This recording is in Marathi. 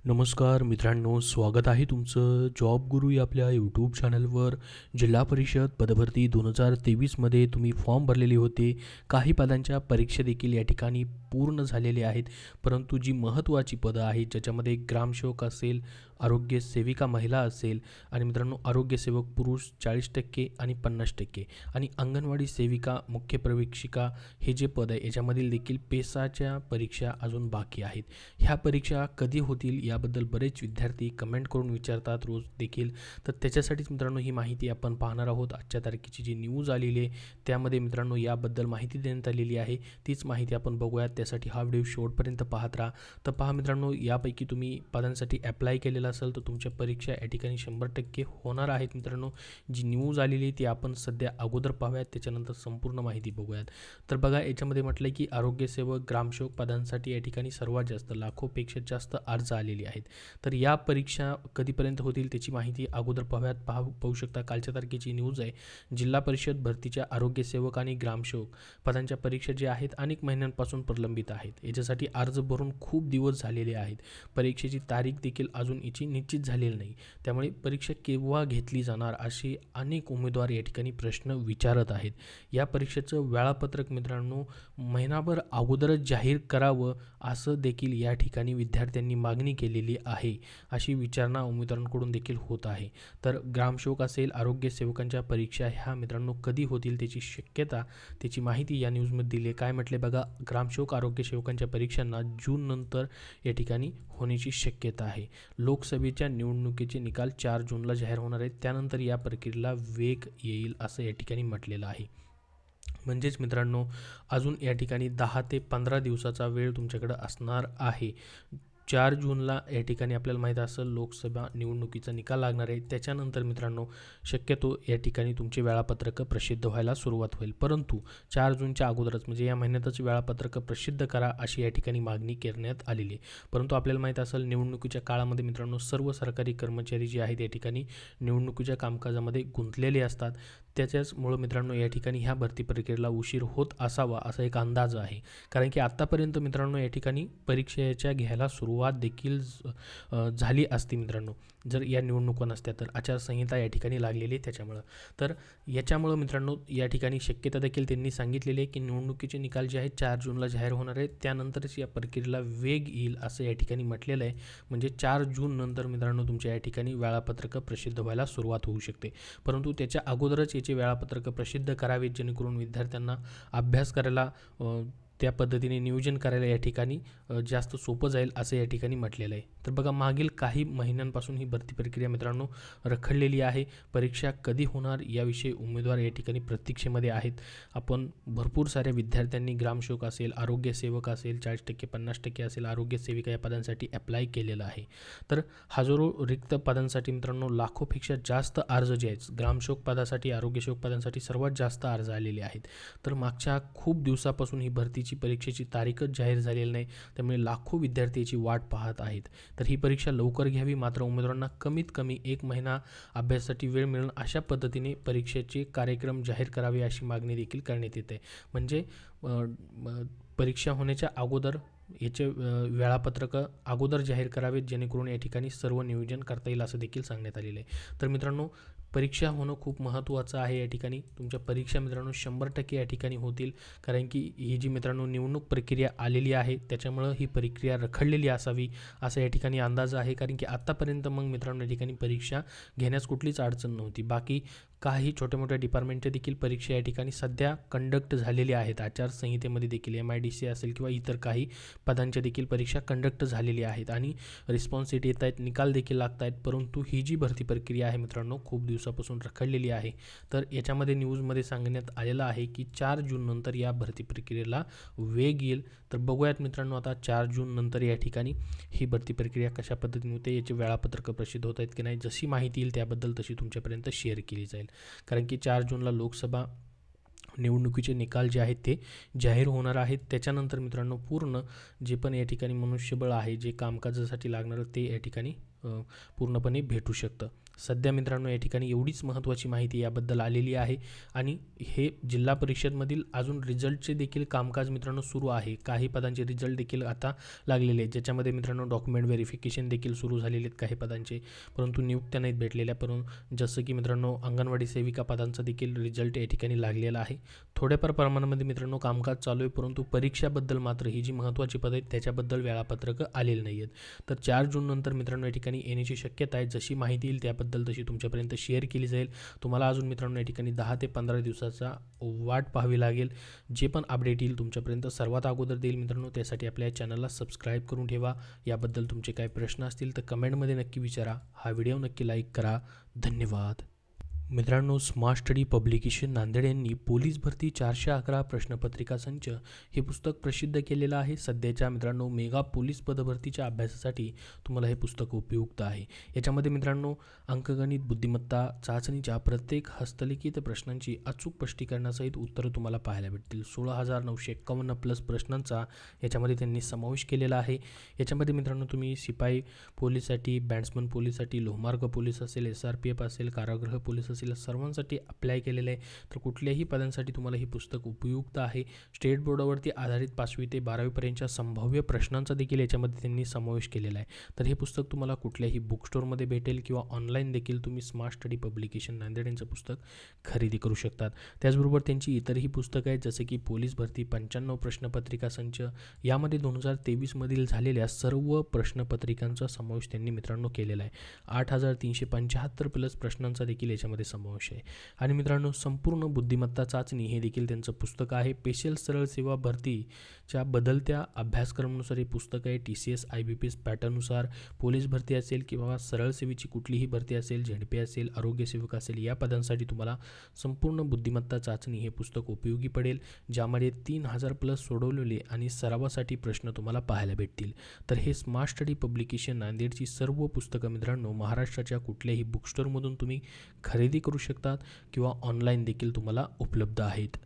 नमस्कार मित्रांनो, स्वागत आहे तुमचं जॉब गुरु या आपल्या यूट्यूब चॅनलवर. जिल्हा परिषद पदभरती 2023मध्ये तुम्ही फॉर्म भरलेले होते. काही पदांच्या परीक्षा देखील या ठिकाणी पूर्ण झालेले आहेत. परंतु जी महत्त्वाची पदं आहेत, ज्याच्यामध्ये ग्रामसेवक असेल, आरोग्य सेविका महिला असेल आणि मित्रांनो आरोग्यसेवक पुरुष 40% आणि 50% आणि अंगणवाडी सेविका, मुख्य प्रवेशिका हे जे पद आहे याच्यामधील देखील पेसाच्या परीक्षा अजून बाकी आहेत. ह्या परीक्षा कधी होतील याबद्दल बरेच विद्यार्थी कमेंट करून विचारतात रोज देखील. तर त्याच्यासाठीच मित्रांनो ही माहिती आपण पाहणार आहोत. आजच्या तारखेची जी न्यूज आलेली आहे त्यामध्ये मित्रांनो याबद्दल माहिती देण्यात आलेली आहे. तीच माहिती आपण बघूयात. त्यासाठी हा व्हिडिओ शेवटपर्यंत पाहत राहा. तर पहा मित्रांनो, यापैकी तुम्ही पदांसाठी अप्लाय केलेला असेल तर तुमच्या परीक्षा या ठिकाणी 100% होणार आहेत. मित्रांनो, जी न्यूज आलेली आहे ती आपण सध्या अगोदर पाहूयात, त्याच्यानंतर संपूर्ण माहिती बघूयात. तर बघा, याच्यामध्ये म्हटलं आहे की आरोग्यसेवक, ग्रामसेवक पदांसाठी या ठिकाणी सर्वात जास्त लाखोपेक्षा जास्त अर्ज आलेले आहेत. तर या परीक्षा कधीपर्यंत होतील त्याची माहिती अगोदर पाहूयात. पाहू शकता कालच्या तारखेची न्यूज आहे. जिल्हा परिषद भरतीच्या आरोग्यसेवक आणि ग्रामसेवक पदांच्या परीक्षा ज्या आहेत अनेक महिन्यांपासून प्रलंबित आहेत. याच्यासाठी अर्ज भरून खूप दिवस झालेले आहेत. परीक्षेची तारीख देखील अजून याची निश्चित झालेली नाही. त्यामुळे परीक्षा केव्हा घेतली जाणार असे अनेक उमेदवार या ठिकाणी प्रश्न विचारत आहेत. या परीक्षेचं वेळापत्रक मित्रांनो महिनाभर अगोदरच जाहीर करावं असं देखील या ठिकाणी विद्यार्थ्यांनी मागणी केलेली आहे. अशी विचारणा उमेदवारांकडून देखील होत आहे. तर ग्रामसेवक असेल, आरोग्यसेवकांच्या परीक्षा ह्या मित्रांनो कधी होतील त्याची शक्यता, त्याची माहिती या न्यूजमध्ये दिली आहे. काय म्हटले बघा, ग्रामसेवक, आरोग्यसेवकांच्या परीक्षांना जून नंतर या ठिकाणी होण्याची शक्यता आहे. लोकसभेच्या निवडणुकीचे निकाल 4 जूनला जाहीर होणार आहेत. त्यानंतर या प्रक्रियेला वेग येईल असं या ठिकाणी म्हटलेलं आहे. म्हणजेच मित्रांनो अजून या ठिकाणी 10 ते 15 दिवसाचा वेळ तुमच्याकडे असणार आहे. 4 जूनला या ठिकाणी आपल्याला माहीत असेल लोकसभा निवडणुकीचा निकाल लागणार आहे. त्याच्यानंतर मित्रांनो शक्यतो या ठिकाणी तुमचे वेळापत्रकं प्रसिद्ध व्हायला सुरुवात होईल. परंतु 4 जूनच्या अगोदरच म्हणजे या महिन्यातच वेळापत्रकं प्रसिद्ध करा अशी या ठिकाणी मागणी करण्यात आलेली आहे. परंतु आपल्याला माहीत असेल निवडणुकीच्या काळामध्ये मित्रांनो सर्व सरकारी कर्मचारी जे आहेत या ठिकाणी निवडणुकीच्या कामकाजामध्ये गुंतलेले असतात. त्याच्याचमुळं मित्रांनो या ठिकाणी ह्या भरती प्रक्रियेला उशीर होत असावा असा एक अंदाज आहे. कारण की आत्तापर्यंत मित्रांनो या ठिकाणी परीक्षेच्या घ्यायला सुरुवात देखील झाली असती मित्रांनो, जर या निवडणुका नसत्या तर. आचारसंहिता या ठिकाणी लागलेली आहे त्याच्यामुळं. तर याच्यामुळं मित्रांनो या ठिकाणी शक्यता देखील त्यांनी सांगितलेली आहे की निवडणुकीचे निकाल जे आहेत 4 जूनला जाहीर होणार आहेत. त्यानंतरच या प्रक्रियेला वेग येईल असं या ठिकाणी म्हटलेलं आहे. म्हणजे 4 जून नंतर मित्रांनो तुमच्या या ठिकाणी वेळापत्रकं प्रसिद्ध व्हायला सुरुवात होऊ शकते. परंतु त्याच्या अगोदरच याचे वेळापत्रकं प्रसिद्ध करावेत जेणेकरून विद्यार्थ्यांना अभ्यास करायला, त्या पद्धतीने नियोजन करायला या ठिकाणी जास्त सोपं जाईल असं या ठिकाणी म्हटलेलं आहे. तर बघा, मागील काही महिन्यांपासून ही भरती प्रक्रिया मित्रांनो रखडलेली आहे. परीक्षा कधी होणार याविषयी उमेदवार या ठिकाणी प्रतीक्षेमध्ये आहेत. आपण भरपूर साऱ्या विद्यार्थ्यांनी ग्रामसेवक असेल, आरोग्यसेवक असेल, 40% 50% असेल, आरोग्यसेविका या पदांसाठी अप्लाय केलेलं आहे. तर हजारो रिक्त पदांसाठी मित्रांनो लाखोपेक्षा जास्त अर्ज जे आहेत ग्रामसेवक पदासाठी, आरोग्यसेवक पदांसाठी सर्वात जास्त अर्ज आलेले आहेत. तर मागच्या खूप दिवसापासून ही भरतीची परीक्षेची तारीखच जाहीर झालेली नाही. त्यामुळे लाखो विद्यार्थी याची वाट पाहत आहेत. तर ही परीक्षा लवकर घ्यावी, मात्र उमेदवारांना कमीत कमी 1 महिना अभ्यासासाठी वेळ मिळेल अशा पद्धतीने परीक्षेचे कार्यक्रम जाहीर करावे अशी मागणी देखील करण्यात येते. म्हणजे परीक्षा होण्याच्या अगोदर याचे वेळापत्रकं अगोदर जाहीर करावेत जेणेकरून या ठिकाणी सर्व नियोजन करता येईल असं देखील सांगण्यात आलेलं आहे. तर मित्रांनो परीक्षा होणं खूप महत्त्वाचं आहे. या ठिकाणी तुमच्या परीक्षा मित्रांनो 100% या ठिकाणी होतील. कारण की ही जी मित्रांनो निवडणूक प्रक्रिया आलेली आहे त्याच्यामुळं ही प्रक्रिया रखडलेली असावी असा या ठिकाणी अंदाज आहे. कारण की आत्तापर्यंत मग मित्रांनो या ठिकाणी परीक्षा घेण्यास कुठलीच अडचण नव्हती. बाकी काही छोट्या मोठ्या डिपार्टमेंटच्या देखील परीक्षा या ठिकाणी सध्या कंडक्ट झालेली आहेत. आचारसंहितेमध्ये देखील MIDC असेल किंवा इतर काही पदांच्या देखील परीक्षा कंडक्ट झालेली आहेत आणि रिस्पॉन्स सीट येत आहेत, निकाल देखील लागत आहेत. परंतु ही जी भरती प्रक्रिया आहे मित्रांनो खूप दिवसापासून रखडलेली आहे. तर याच्यामध्ये न्यूजमध्ये सांगण्यात आलेलं आहे की 4 जून नंतर या भरती प्रक्रियेला वेग येईल. तर बघूयात मित्रांनो आता 4 जून नंतर या ठिकाणी ही भरती प्रक्रिया कशा पद्धतीने होते, याचे वेळापत्रक प्रसिद्ध होत आहेत की नाही, जशी माहिती येईल त्याबद्दल तशी तुमच्यापर्यंत शेअर केली जाईल. कारण की 4 जूनला लोकसभा निवडणुकीचे निकाल जे आहेत ते जाहीर होणार आहेत. त्याच्यानंतर मित्रांनो पूर्ण जे पण या ठिकाणी मनुष्यबळ आहे, जे कामकाजासाठी लागणारं ते या ठिकाणी पूर्णपणे भेटू शकतं. सध्या मित्रांनो या ठिकाणी एवढीच महत्त्वाची माहिती याबद्दल आलेली आहे आणि हे जिल्हा परिषदमधील अजून रिझल्टचे देखील कामकाज मित्रांनो सुरू आहे. काही पदांचे रिझल्ट देखील आता लागलेले आहेत, ज्याच्यामध्ये मित्रांनो डॉक्युमेंट व्हेरिफिकेशन देखील सुरू झालेले आहेत काही पदांचे, परंतु नियुक्त्या नाहीत भेटलेल्या. परंतु जसं की मित्रांनो अंगणवाडी सेविका पदांचा देखील रिझल्ट या ठिकाणी लागलेला आहे. थोड्याफार प्रमाणामध्ये मित्रांनो कामकाज चालू आहे, परंतु परीक्षाबद्दल मात्र ही जी महत्त्वाची पदं आहेत त्याच्याबद्दल वेळापत्रक आलेलं नाही आहेत. तर 4 जून नंतर मित्रांनो या ठिकाणी येण्याची शक्यता आहे. जशी माहिती येईल त्याबद्दल तशी तुमच्यापर्यंत शेअर केली जाईल. तुम्हाला अजून मित्रांनो या ठिकाणी 10 ते 15 दिवसाचा वाट पाहावी लागेल. जे पण अपडेट येईल तुमच्यापर्यंत सर्वात अगोदर देईल मित्रांनो. त्यासाठी आपल्या चॅनलला सबस्क्राईब करून ठेवा. याबद्दल तुमचे काही प्रश्न असतील तर कमेंटमध्ये नक्की विचारा. हा व्हिडिओ नक्की लाईक करा. धन्यवाद. मित्रांनो, स्मार्ट स्टडी पब्लिकेशन नांदेड यांनी पोलीस भरती 411 प्रश्नपत्रिका संच हे पुस्तक प्रसिद्ध केलेलं आहे. सध्याच्या मित्रांनो मेगा पोलीस पदभरतीच्या अभ्यासासाठी तुम्हाला हे पुस्तक उपयुक्त आहे. याच्यामध्ये मित्रांनो अंकगणित बुद्धिमत्ता चाचणीच्या प्रत्येक हस्तलिखित प्रश्नांची अचूक स्पष्टीकरणासहित उत्तरं तुम्हाला पाहायला भेटतील. 16,951 प्लस प्रश्नांचा याच्यामध्ये त्यांनी समावेश केलेला आहे. याच्यामध्ये मित्रांनो तुम्ही शिपाई पोलीससाठी, बॅट्समन पोलीससाठी, लोहमार्ग पोलीस असेल, SRPF असेल, कारागृह पोलीस असेल, सर्वांसाठी अप्लाय केलेलं आहे. तर कुठल्याही पदांसाठी तुम्हाला हे पुस्तक उपयुक्त आहे. स्टेट बोर्डावरती आधारित 5वी ते 12वी पर्यंतच्या संभाव्य प्रश्नांचा देखील याच्यामध्ये त्यांनी समावेश केलेला आहे. तर हे पुस्तक तुम्हाला कुठल्याही बुक स्टोअरमध्ये भेटेल किंवा ऑनलाईन देखील तुम्ही स्मार्ट स्टडी पब्लिकेशन नांदेड यांचं पुस्तक खरेदी करू शकतात. त्याचबरोबर त्यांची इतरही पुस्तकं आहेत, जसे की पोलीस भरती 95 प्रश्नपत्रिका संच. यामध्ये 2023 मधील झालेल्या सर्व प्रश्नपत्रिकांचा समावेश त्यांनी मित्रांनो केलेला आहे. 8,375 प्लस प्रश्नांचा देखील याच्यामध्ये समावेश आहे. आणि मित्रांनो संपूर्ण बुद्धिमत्ता चाचणी हे देखील त्यांचं पुस्तक आहे. स्पेशल सरळ सेवा भरतीच्या बदलत्या अभ्यासक्रमानुसार हे पुस्तक आहे. TCS IBPS पॅटर्ननुसार पोलीस भरती असेल किंवा सरळ सेवेची कुठलीही भरती असेल, ZP असेल, आरोग्य सेवक असेल, या पदांसाठी तुम्हाला संपूर्ण बुद्धिमत्ता चाचणी हे पुस्तक उपयोगी पडेल, ज्यामध्ये 3,000 प्लस सोडवलेले आणि सरावासाठी प्रश्न तुम्हाला पाहायला भेटतील. तर हे स्मार्ट स्टडी पब्लिकेशन नांदेडची सर्व पुस्तकं मित्रांनो महाराष्ट्राच्या कुठल्याही बुक स्टोअरमधून तुम्ही खरेदी करू शकतात किंवा ऑनलाईन देखील तुम्हाला उपलब्ध आहेत.